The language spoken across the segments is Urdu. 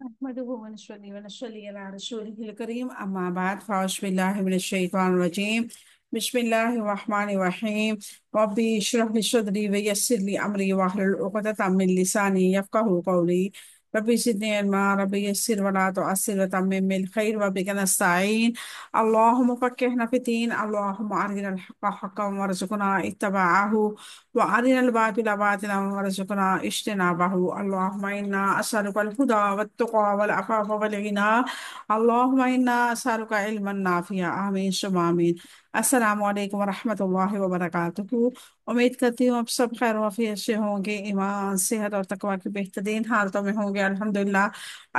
نحمده ونصلي ونصلي على رسوله الكريم أما بعد فأعوذ بالله من الشيطان الرجيم. بسم الله الرحمن الرحيم. ربي اشرح لي صدري ويسر لي أمري واحلل عقدة من لساني يفقهوا قولي. ربي زدني علما ربي يسر ولا تعسر وتمم بالخير وبك نستعين. اللهم فقهنا في الدين، اللهم أرنا الحق حقا وارزقنا اتباعه وأرنا الباطل باطلا وارزقنا اجتنابه. اللهم إنا أسألك الهدى والتقى والعفاف والغنى. اللهم إنا أسألك علما نافعا. آمين ثم آمين. السلام علیکم ورحمۃ اللہ وبرکاتہ. امید کرتی ہوں اب سب خیر و عافیت سے ہوں گے، ایمان صحت اور تقوی کی بہترین حالتوں میں ہوں گے الحمدللہ.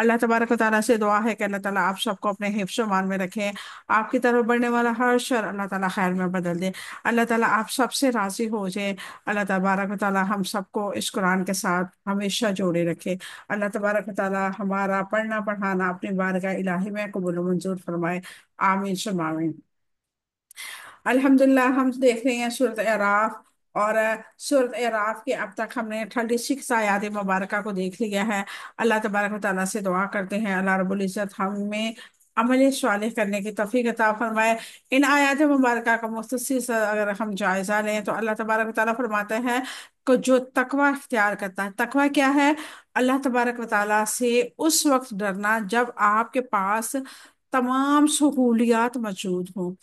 اللہ تبارک و تعالیٰ سے دعا ہے کہ اللہ تعالیٰ آپ سب کو اپنے حفظ و امان میں رکھے. آپ کی طرف بڑھنے والا ہر شر اللہ تعالیٰ خیر میں بدل دے. اللہ تعالیٰ آپ سب سے راضی ہو جائے. اللہ تبارک و تعالیٰ ہم سب کو اس قرآن کے ساتھ ہمیشہ جوڑے رکھے. اللہ تبارک و تعالیٰ ہمارا پڑھنا پڑھانا اپنی بارگاہ الہی میں قبول و منظور فرمائے. آمین ثم آمین. الحمدللہ ہم دیکھ رہے ہیں سورۃ اعراف، اور سورۃ اعراف کے اب تک ہم نے 36 آیات مبارکہ کو دیکھ لیا ہے. اللہ تبارک و تعالیٰ سے دعا کرتے ہیں اللہ رب العزت ہمیں عمل صالح کرنے کی توفیق عطا فرمائے. ان آیات مبارکہ کا مختصر سا اگر ہم جائزہ لیں تو اللہ تبارک و تعالیٰ فرماتے ہیں کہ جو تقوی اختیار کرتا ہے، تقوی کیا ہے؟ اللہ تبارک و تعالیٰ سے اس وقت ڈرنا جب آپ کے پاس تمام سہولیات موجود ہوں،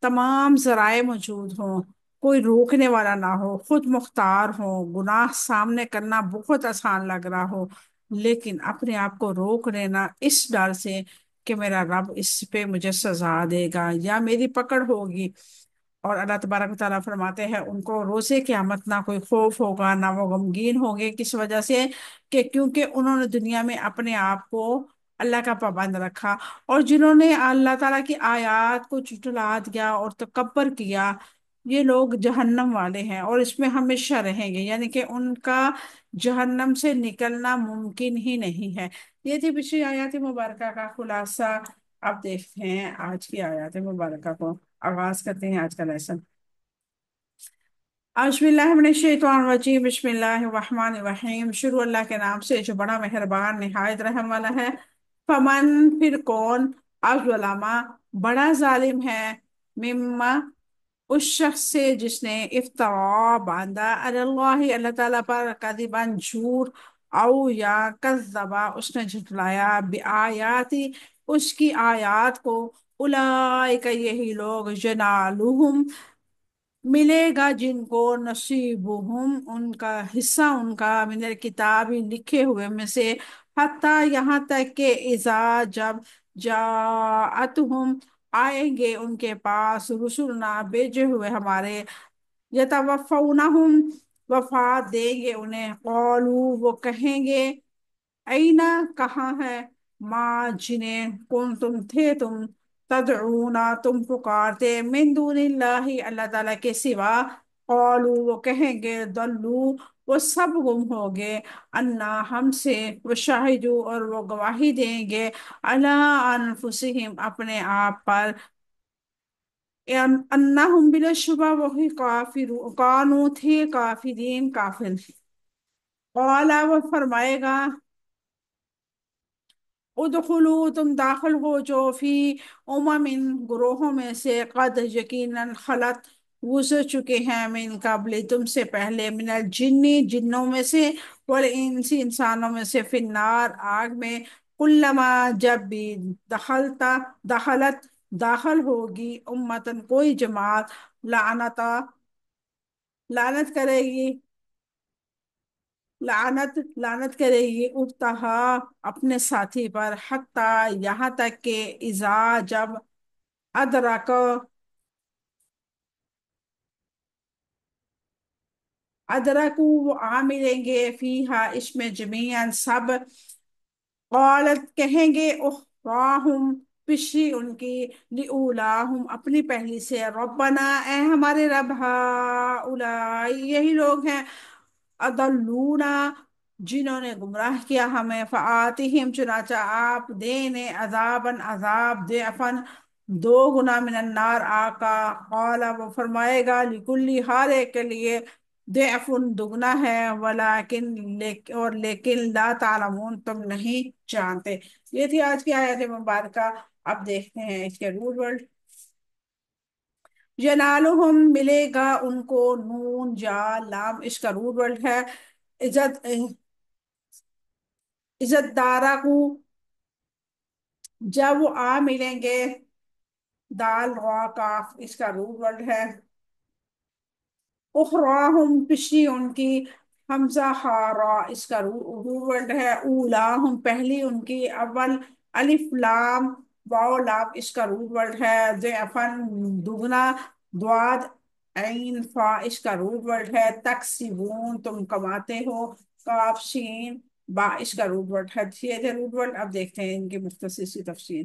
تمام ذرائع موجود ہوں، کوئی روکنے والا نہ ہو، خود مختار ہو، گناہ سامنے کرنا بہت آسان لگ رہا ہو، لیکن اپنے آپ کو روک لینا اس ڈر سے کہ میرا رب اس پہ مجھے سزا دے گا یا میری پکڑ ہوگی. اور اللہ تبارک و تعالیٰ فرماتے ہیں ان کو روزے قیامت نہ کوئی خوف ہوگا نہ وہ غمگین ہوں گے. کس وجہ سے؟ کہ کیونکہ انہوں نے دنیا میں اپنے آپ کو اللہ کا پابند رکھا، اور جنہوں نے اللہ تعالیٰ کی آیات کو جھٹلا دیا اور تکبر کیا، یہ لوگ جہنم والے ہیں اور اس میں ہمیشہ رہیں گے، یعنی کہ ان کا جہنم سے نکلنا ممکن ہی نہیں ہے. یہ تھی پچھلی آیات مبارکہ کا خلاصہ. اب دیکھتے ہیں آج کی آیات مبارکہ کو. آغاز کرتے ہیں آج کا لیسن. اعوذ باللہ من الشیطان الرجیم. بسم اللہ الرحمن الرحیم. شروع اللہ کے نام سے جو بڑا مہربان نہایت رحم والا ہے. فمن پھر کون، اظلم بڑا ظالم ہے، مما اس شخص سے جس نے افترا باندھا علی اللہ اللہ تعالیٰ پر کذباً جھوٹ، او یا کذبا اس نے جھٹلایا بآیاتی اس کی آیات کو. اولئک یہی لوگ ینالہم ملے گا جن کو نصیبہم ان کا حصہ، ان کا من الکتاب لکھے ہوئے میں سے، حتیٰ یہاں تک کہ اذا جب جاءتہم آئیں گے ان کے پاس رسولنا بھیجے ہوئے ہمارے، یتوفونہم وفات دیں گے انہیں، قالوا وہ کہیں گے، اینا کہاں ہے، ماں جنہیں کن تم تھے تم تدعونا تم پکارتے، من دون اللہ اللہ تعالیٰ کے سوا، قالوا وہ کہیں گے، ضلوا وہ سب گم ہو گئے، انا ہم سے، وہ شاہدو اور وہ گواہی دیں گے، علی انفسہم اپنے آپ پر، انہم بلا شبہ وہی کافر کانو تھے کافرین کافر. قالا وہ فرمائے گا، ادخلو تم داخل ہو جو فی امم گروہوں میں سے، قد یقیناً خلط گزر چکے ہیں، من قبل تم سے پہلے، من الجنی جنوں میں سے، والانس انسانوں میں سے، فی النار آگ میں، کلما جب بھی دخلت داخل ہوگی، امتن کوئی جماعت، لعنتا لعنت کرے گی، لعنت کرے گی اختہا اپنے ساتھی پر، حتیٰ یہاں تک کہ اذا جب ادرک ادرکو وہ آ ملیں گے، فیہا اس میں جمیعاً سب، قالت کہیں گے اخراہم پچھلی ان کی، لأولاہم اپنی پہلی سے، ربنا اے ہمارے رب، ہؤلاء یہی لوگ ہیں، اضلونا جنہوں نے گمراہ کیا ہمیں، فآتہم چنانچہ آپ دینے، عذاباً عذاب، ضعفاً دو گنا، من النار آگ کا، قال وہ فرمائے گا، لکلی ہر ایک کے لیے، ضعفن دگنا ہے، ولیکن اور لیکن لا تعلمون تم نہیں جانتے۔ یہ تھی آج کی آیت مبارکہ۔ اب دیکھتے ہیں اس کے رول ورڈ۔ ینالہم ملے گا ان کو، نون جا لام اس کا رول ورڈ ہے۔ عزت، عزت دارہ کو جب وہ آ ملیں گے، دال را کاف اس کا رول ورڈ ہے۔ اخراہم پچھلی ان کی، حمزہ ہارا اس کا رول ورڈ ہے۔ اولاہم پہلی ان کی، اول الف لام واو لام اس کا رول ورڈ ہے۔ ضعفن دگنا، دواد عین فا اس کا رول ورڈ ہے۔ تکسبون تم کماتے ہو، کاف شین با اس کا رول ورڈ ہے۔ یہ تھے رول ورڈ۔ اب دیکھتے ہیں ان کی مختصر سی تفصیل۔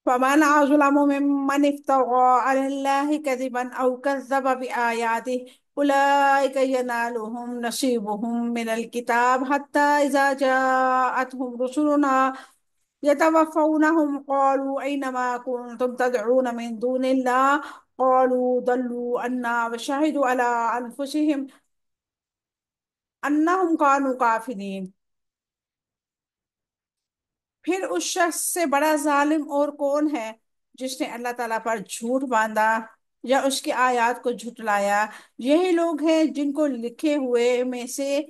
فمن أظلم ممن افترى على الله كذبا أو كذب بآياته أولئك ينالهم نصيبهم من الكتاب حتى إذا جاءتهم رسلنا يتوفونهم قالوا أين ما كنتم تدعون من دون الله قالوا ضلوا عنا وشهدوا على أنفسهم أنهم كانوا كافرين۔ پھر اس شخص سے بڑا ظالم اور کون ہے جس نے اللہ تعالیٰ پر جھوٹ باندھا یا اس کی آیات کو جھٹلایا؟ یہی لوگ ہیں جن کو لکھے ہوئے میں سے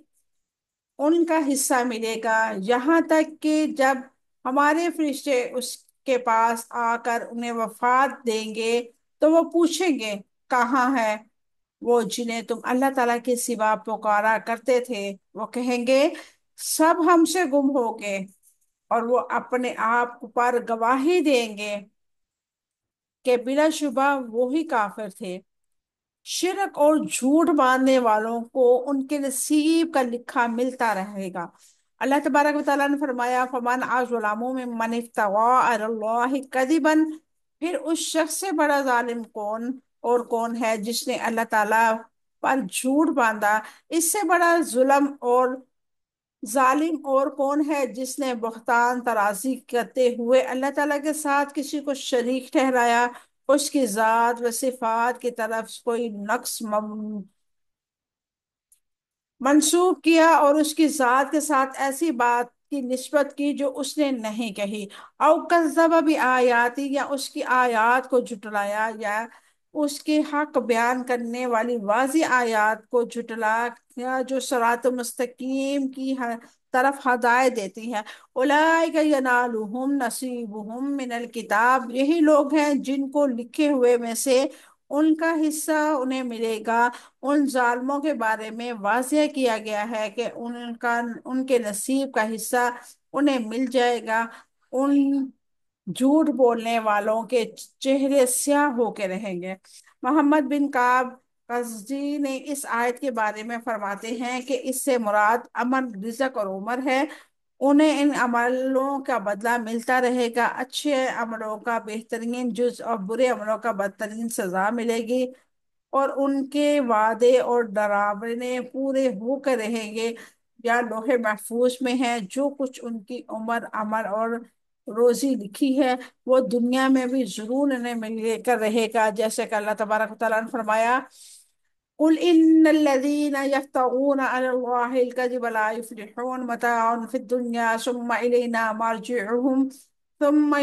ان کا حصہ ملے گا، یہاں تک کہ جب ہمارے فرشتے اس کے پاس آ کر انہیں وفات دیں گے تو وہ پوچھیں گے کہاں ہے وہ جنہیں تم اللہ تعالیٰ کے سوا پکارا کرتے تھے؟ وہ کہیں گے سب ہم سے گم ہو گئے، اور وہ اپنے آپ پر گواہی دیں گے کہ بلا شبہ وہی کافر تھے۔ شرک اور جھوٹ باندھنے والوں کو ان کے نصیب کا لکھا ملتا رہے گا۔ اللہ تبارک و تعالیٰ نے فرمایا فمن اظلم ممن افترى علی اللہ کذبا، پھر اس شخص سے بڑا ظالم کون اور کون ہے جس نے اللہ تعالیٰ پر جھوٹ باندھا؟ اس سے بڑا ظلم اور ظالم اور کون ہے جس نے بہتان ترازی کرتے ہوئے اللہ تعالیٰ کے ساتھ کسی کو شریک ٹھہرایا، اس کی ذات و صفات کی طرف کوئی نقص منسوب کیا اور اس کی ذات کے ساتھ ایسی بات کی نسبت کی جو اس نے نہیں کہی، او کذب بآیاتی یا اس کی آیات کو جھٹلایا، یا اس کے حق بیان کرنے والی واضح آیات کو جھٹلا یا جو صراط مستقیم کی طرف ہدایت دیتی ہے۔ اولئک ینالہم نصیبہم من الکتاب، یہی لوگ ہیں جن کو لکھے ہوئے میں سے ان کا حصہ انہیں ملے گا۔ ان ظالموں کے بارے میں واضح کیا گیا ہے کہ ان کے نصیب کا حصہ انہیں مل جائے گا۔ ان جھوٹ بولنے والوں کے چہرے سیاہ ہو کے رہیں گے۔ محمد بن کعب قزی نے اس آیت کے بارے میں فرماتے ہیں کہ اس سے مراد امن، رزق اور عمر ہے۔ انہیں ان عملوں کا بدلہ ملتا رہے گا، اچھے عملوں کا بہترین جز اور برے عملوں کا بدترین سزا ملے گی، اور ان کے وعدے اور ڈراونے پورے ہو کر رہیں گے یا لوح محفوظ میں ہے۔ جو کچھ ان کی عمر، عمل اور روزی لکھی ہے وہ دنیا میں بھی ضرور انہیں مل کر رہے گا، جیسے کہ اللہ تبارک و تعالیٰ نے فرمایا قل ان الذين يفترون على الله الكذب لا يفلحون متاع في الدنيا ثم الينا مرجعهم ثم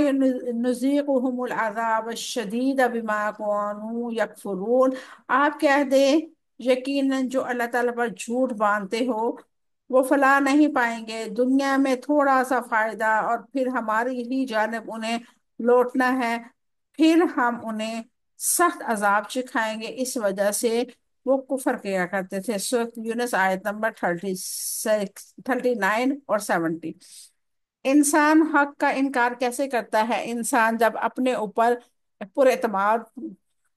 نذيقهم العذاب الشديد بما كانوا يكفرون۔ آپ کہہ دیں یقیناً جو اللہ تعالیٰ پر جھوٹ باندھتے ہو وہ فلاح نہیں پائیں گے، دنیا میں تھوڑا سا فائدہ، اور پھر ہماری ہی جانب انہیں لوٹنا ہے، پھر ہم انہیں سخت عذاب چکھائیں گے اس وجہ سے وہ کفر کیا کرتے تھے۔ سورۃ یونس آیت نمبر 39 اور 70۔ انسان حق کا انکار کیسے کرتا ہے؟ انسان جب اپنے اوپر پر اعتماد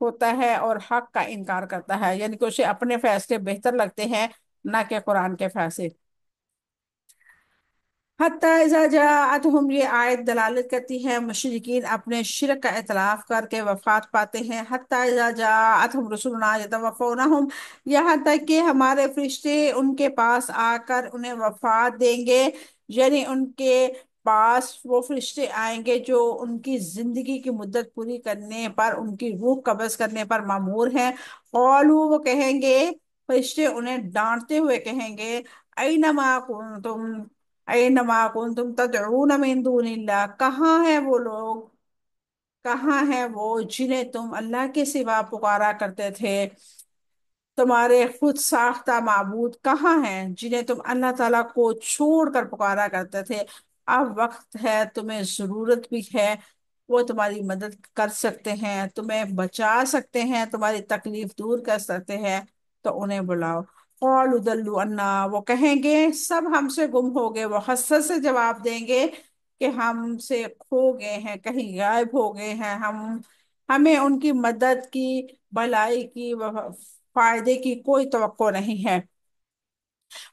ہوتا ہے اور حق کا انکار کرتا ہے، یعنی کہ اسے اپنے فیصلے بہتر لگتے ہیں نہ کہ قرآن کے فیصلے۔ حتیٰ اذا جاءتہم، یہ آیت دلالت کرتی ہے مشرکین اپنے شرک کا اعتراف کر کے وفات پاتے ہیں۔ حتیٰ اذا جاءتہم رسلنا یتوفونہم، یہاں تک کہ ہمارے فرشتے ان کے پاس آ کر انہیں وفات دیں گے، یعنی ان کے پاس وہ فرشتے آئیں گے جو ان کی زندگی کی مدت پوری کرنے پر ان کی روح قبض کرنے پر مامور ہیں۔ قالوا، وہ کہیں گے فرشتے انہیں ڈانٹتے ہوئے کہیں گے، اینما کنتم اینما کنتم تدعون من دون اللہ، کہاں ہے وہ لوگ، کہاں ہے وہ جنہیں تم اللہ کے سوا پکارا کرتے تھے، تمہارے خود ساختہ معبود کہاں ہیں جنہیں تم اللہ تعالیٰ کو چھوڑ کر پکارا کرتے تھے؟ اب وقت ہے، تمہیں ضرورت بھی ہے، وہ تمہاری مدد کر سکتے ہیں، تمہیں بچا سکتے ہیں، تمہاری تکلیف دور کر سکتے ہیں، تو انہیں بلاؤ۔ قالوا ضلوا عنا، وہ کہیں گے سب ہم سے گم ہو گئے، وہ حسرت سے جواب دیں گے کہ ہم سے کھو گئے ہیں، کہیں غائب ہو گئے ہیں ہم، ہمیں ان کی مدد کی، بھلائی کی، فائدے کی کوئی توقع نہیں ہے۔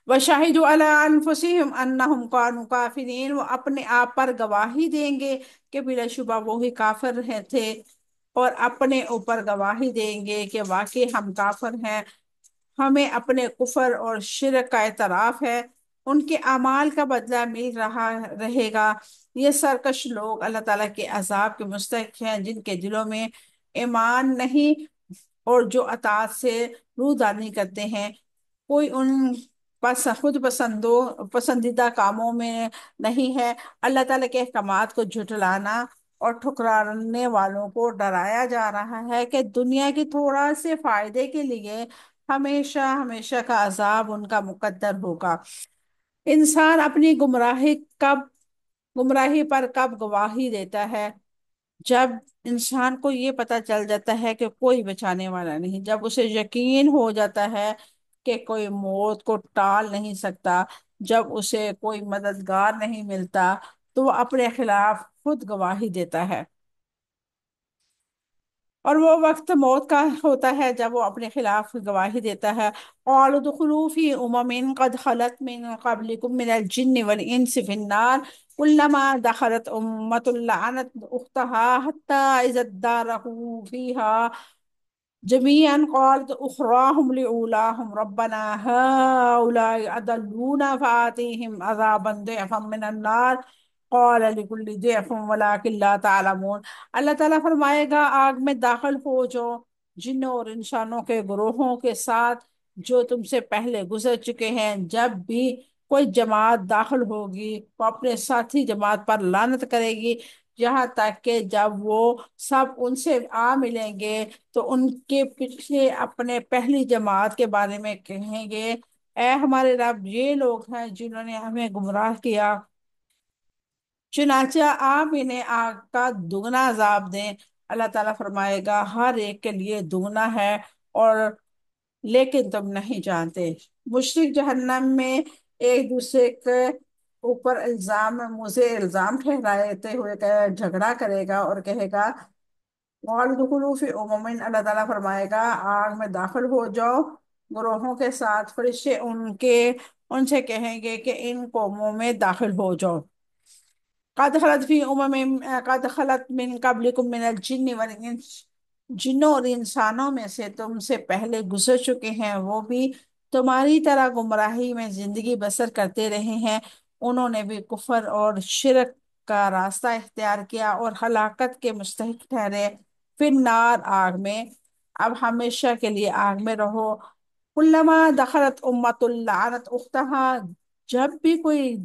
وَشَهِدُوا عَلَىٰ أَنفُسِهِمْ أَنَّهُمْ كَانُوا كَافِرِينَ، وہ اپنے آپ پر گواہی دیں گے کہ بلا شبہ وہی کافر ہیں تھے، اور اپنے اوپر گواہی دیں گے کہ واقعی ہم کافر ہیں، ہمیں اپنے کفر اور شرک کا اعتراف ہے، ان کے اعمال کا بدلہ مل رہا رہے گا۔ یہ سرکش لوگ اللہ تعالیٰ کے عذاب کے مستحق ہیں، جن کے دلوں میں ایمان نہیں اور جو اطاعت سے رودانی کرتے ہیں، کوئی ان خود پسندیدہ کاموں میں نہیں ہے۔ اللہ تعالیٰ کے احکامات کو جھٹلانا اور ٹھکرانے والوں کو ڈرایا جا رہا ہے کہ دنیا کی تھوڑا سے فائدے کے لیے ہمیشہ ہمیشہ کا عذاب ان کا مقدر ہوگا۔ انسان اپنی گمراہی پر کب گواہی دیتا ہے؟ جب انسان کو یہ پتہ چل جاتا ہے کہ کوئی بچانے والا نہیں، جب اسے یقین ہو جاتا ہے کہ کوئی موت کو ٹال نہیں سکتا، جب اسے کوئی مددگار نہیں ملتا، تو وہ اپنے خلاف خود گواہی دیتا ہے، اور وہ وقت موت کا ہوتا ہے جب وہ اپنے خلاف گواہی دیتا ہے۔ قالوا ادخلوا في قد خلت من قبلكم من الجن والانس في النار كلما دخلت لعنت اختها حتى اذا اداركوا فيها جميعا قالت أخراهم لأولاهم ربنا هؤلاء أضلونا فآتيهم عذابا ضعفا من النار قال لكل ضعف ولكن لا تعلمون۔ اللہ تعالیٰ فرمائے گا آگ میں داخل ہو جو جنوں اور انسانوں کے گروہوں کے ساتھ جو تم سے پہلے گزر چکے ہیں، جب بھی کوئی جماعت داخل ہوگی وہ اپنے ساتھی جماعت پر لعنت کرے گی، یہاں تک کہ جب وہ سب ان سے آ ملیں گے تو ان کے پچھلے اپنے پہلی جماعت کے بارے میں کہیں گے، اے ہمارے رب، یہ لوگ ہیں جنہوں نے ہمیں گمراہ کیا، چنانچہ آپ انہیں آگ کا دگنا عذاب دیں۔ اللہ تعالیٰ فرمائے گا ہر ایک کے لیے دگنا ہے، اور لیکن تم نہیں جانتے۔ مشرک جہنم میں ایک دوسرے کے اوپر مجھے الزام ٹھہراتے ہوئے جھگڑا کرے گا اور کہے گا، اور دخلوا فی امم، اللہ تعالیٰ فرمائے گا آگ میں داخل ہو جاؤ گروہوں کے ساتھ، فرشتے ان سے کہیں گے کہ ان قوموں میں داخل ہو جاؤ۔ قد خلت من قبلکم من الجن والانس، جنوں اور انسانوں میں سے تم سے پہلے گزر چکے ہیں، وہ بھی تمہاری طرح گمراہی میں زندگی بسر کرتے رہے ہیں، انہوں نے بھی کفر اور شرک کا راستہ اختیار کیا اور ہلاکت کے مستحق ٹھہرے۔ پھر نار، آگ میں، اب ہمیشہ کے لیے آگ میں رہو۔ کلما دخلت امت لعنت اختہا، جب بھی کوئی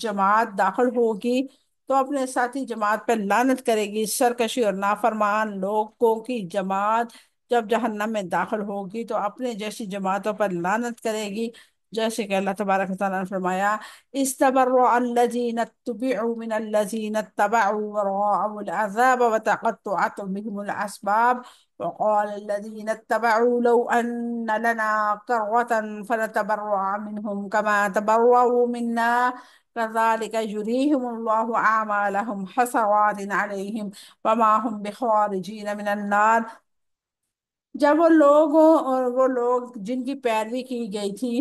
جماعت داخل ہوگی تو اپنے ساتھی جماعت پر لعنت کرے گی۔ سرکشی اور نافرمان لوگوں کی جماعت جب جہنم میں داخل ہوگی تو اپنے جیسی جماعتوں پر لعنت کرے گی، جیسے کہ اللہ تبارک و تعالیٰ نے فرمایا، استبرأ الذین اتبعوا من الذین اتبعوا ورأوا العذاب وتقطعت بهم الاسباب وقال الذین اتبعوا لو ان لنا كرة فنتبرأ منهم كما تبرأوا منا كذلك يريهم الله أعمالهم حسرات عليهم وما هم بخارجين من النار۔ جب وہ لوگ جن کی پیروی کی گئی تھی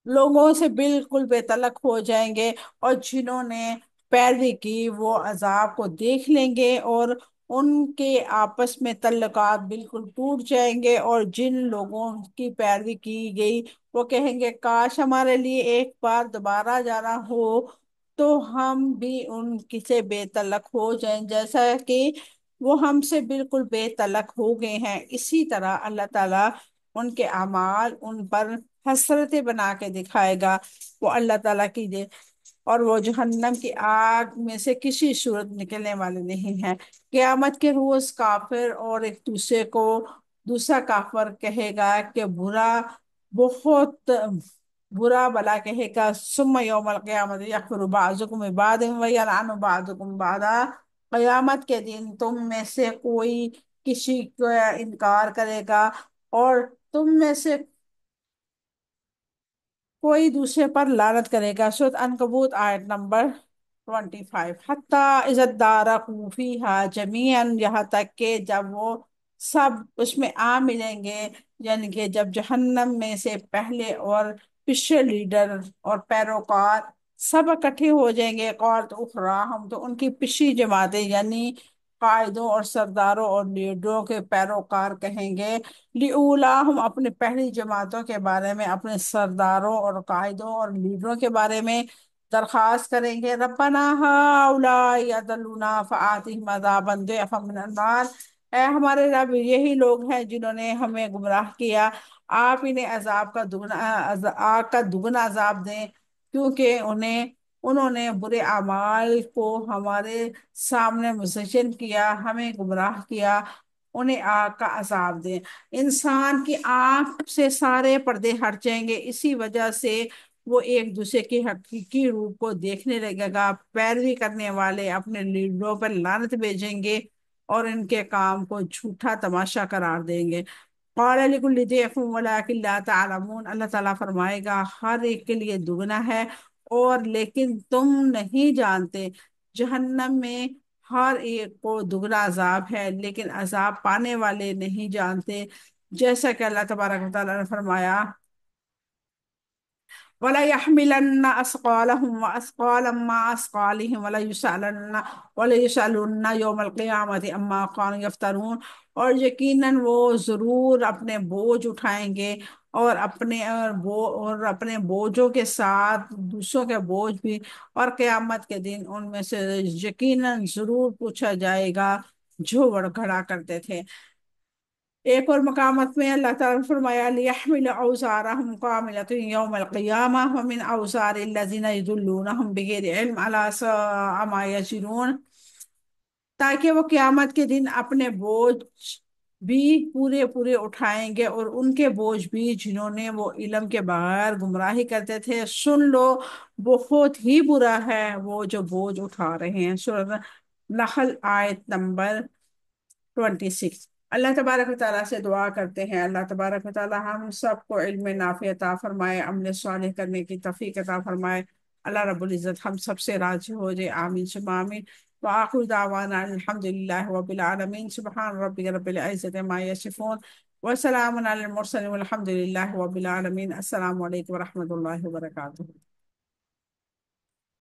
لوگوں سے بالکل بے تعلق ہو جائیں گے، اور جنہوں نے پیروی کی وہ عذاب کو دیکھ لیں گے، اور ان کے آپس میں تعلقات بالکل ٹوٹ جائیں گے، اور جن لوگوں کی پیروی کی گئی وہ کہیں گے کاش ہمارے لیے ایک بار دوبارہ جانا ہو تو ہم بھی ان سے بے تعلق ہو جائیں، جیسا کہ وہ ہم سے بالکل بے تعلق ہو گئے ہیں، اسی طرح اللہ تعالیٰ ان کے اعمال ان پر حسرتیں بنا کے دکھائے گا، وہ اللہ تعالیٰ کی دے، اور وہ جہنم کی آگ میں سے کسی صورت نکلنے والے نہیں ہیں۔ قیامت کے روز کافر اور ایک دوسرے کو دوسرا کافر کہے گا کہ بہت برا بلا کہے گا، ثم یوم القیامت یکفر بعضکم ببعض ویلعن بعضکم بعضا، قیامت کے دن تم میں سے کوئی کسی کا انکار کرے گا، اور تم میں سے کوئی دوسرے پر لعنت کرے گا۔ سورۃ عنکبوت آیت نمبر 25۔ حتیٰ اذا ادارکوا فیہا جمیعا، یہاں تک کہ جب وہ سب اس میں آ ملیں گے، یعنی کہ جب جہنم میں سے پہلے اور پچھلے لیڈر اور پیروکار سب اکٹھے ہو جائیں گے، قالت اخراہم، تو ان کی پچھلی جماعتیں یعنی قائدوں اور سرداروں اور لیڈروں کے پیروکار کہیں گے، ہم اپنے پہلی جماعتوں کے بارے میں، اپنے سرداروں اور قائدوں اور لیڈروں کے بارے میں درخواست کریں گے، ربنا ہؤلاء اضلونا فآتهم عذابا ضعفا من النار، اے ہمارے رب یہی لوگ ہیں جنہوں نے ہمیں گمراہ کیا، آپ انہیں عذاب کا دگنا آگ کا دگنا عذاب دیں، کیونکہ انہوں نے برے اعمال کو ہمارے سامنے مزین کیا، ہمیں گمراہ کیا، انہیں آگ کا عذاب دیں۔ انسان کی آنکھ سے سارے پردے ہٹ جائیں گے، اسی وجہ سے وہ ایک دوسرے کی حقیقی روپ کو دیکھنے لگے گا، پیروی کرنے والے اپنے لیڈروں پر لعنت بھیجیں گے اور ان کے کام کو جھوٹا تماشا قرار دیں گے۔ قال لكل ضعف ولكن لا تعلمون، اللہ تعالیٰ فرمائے گا ہر ایک کے لیے دگنا ہے، اور لیکن تم نہیں جانتے۔ جہنم میں ہر ایک کو دگنا عذاب ہے، لیکن عذاب پانے والے نہیں جانتے، جیسا کہ اللہ تبارک و تعالیٰ نے فرمایا وَلَيَحْمِلَنَّ أَثْقَالَهُمْ وَأَثْقَالًا مَّعَ أَثْقَالِهِمْ وَلَيُسْأَلُنَّ يَوْمَ الْقِيَامَةِ عَمَّا كَانُوا يَفْتَرُونَ، اور یقیناً وہ ضرور اپنے بوجھ اٹھائیں گے، اور اپنے بوجھوں کے ساتھ دوسروں کے بوجھ بھی، اور قیامت کے دن ان میں سے یقیناً ضرور پوچھا جائے گا جو گھڑا کرتے تھے۔ ایک اور مقامات میں اللہ تعالیٰ نے فرمایا لِيَحْمِلَ أَوْزَارَهُمْ كَامِلَةً يَوْمَ الْقِيَامَةِ وَمِنْ أَوْزَارِ الَّذِينَ يُضِلُّونَهُمْ بِغَيْرِ عِلْمٍ أَلَا سَاءَ مَا يَزِرُونَ، تاکہ وہ قیامت کے دن اپنے بوجھ بھی پورے پورے اٹھائیں گے، اور ان کے بوجھ بھی جنہوں نے وہ علم کے بغیر گمراہی کرتے تھے۔ سن لو، بہت ہی برا ہے وہ جو بوجھ اٹھا رہے ہیں۔ سورۃ نحل آیت نمبر 26۔ اللہ تبارک و تعالیٰ سے دعا کرتے ہیں اللہ تبارک و تعالیٰ ہم سب کو علم نافع عطا فرمائے، عمل صالح کرنے کی توفیق عطا فرمائے، اللہ رب العزت ہم سب سے راضی ہو جائے، آمین ثم آمین۔ وآخر دعوانا الحمد للہ رب العالمین، سبحان ربک رب العزت عما یصفون، وسلام علی المرسلین والحمد للہ رب العالمین۔ السلام علیکم ورحمۃ اللہ وبرکاتہ۔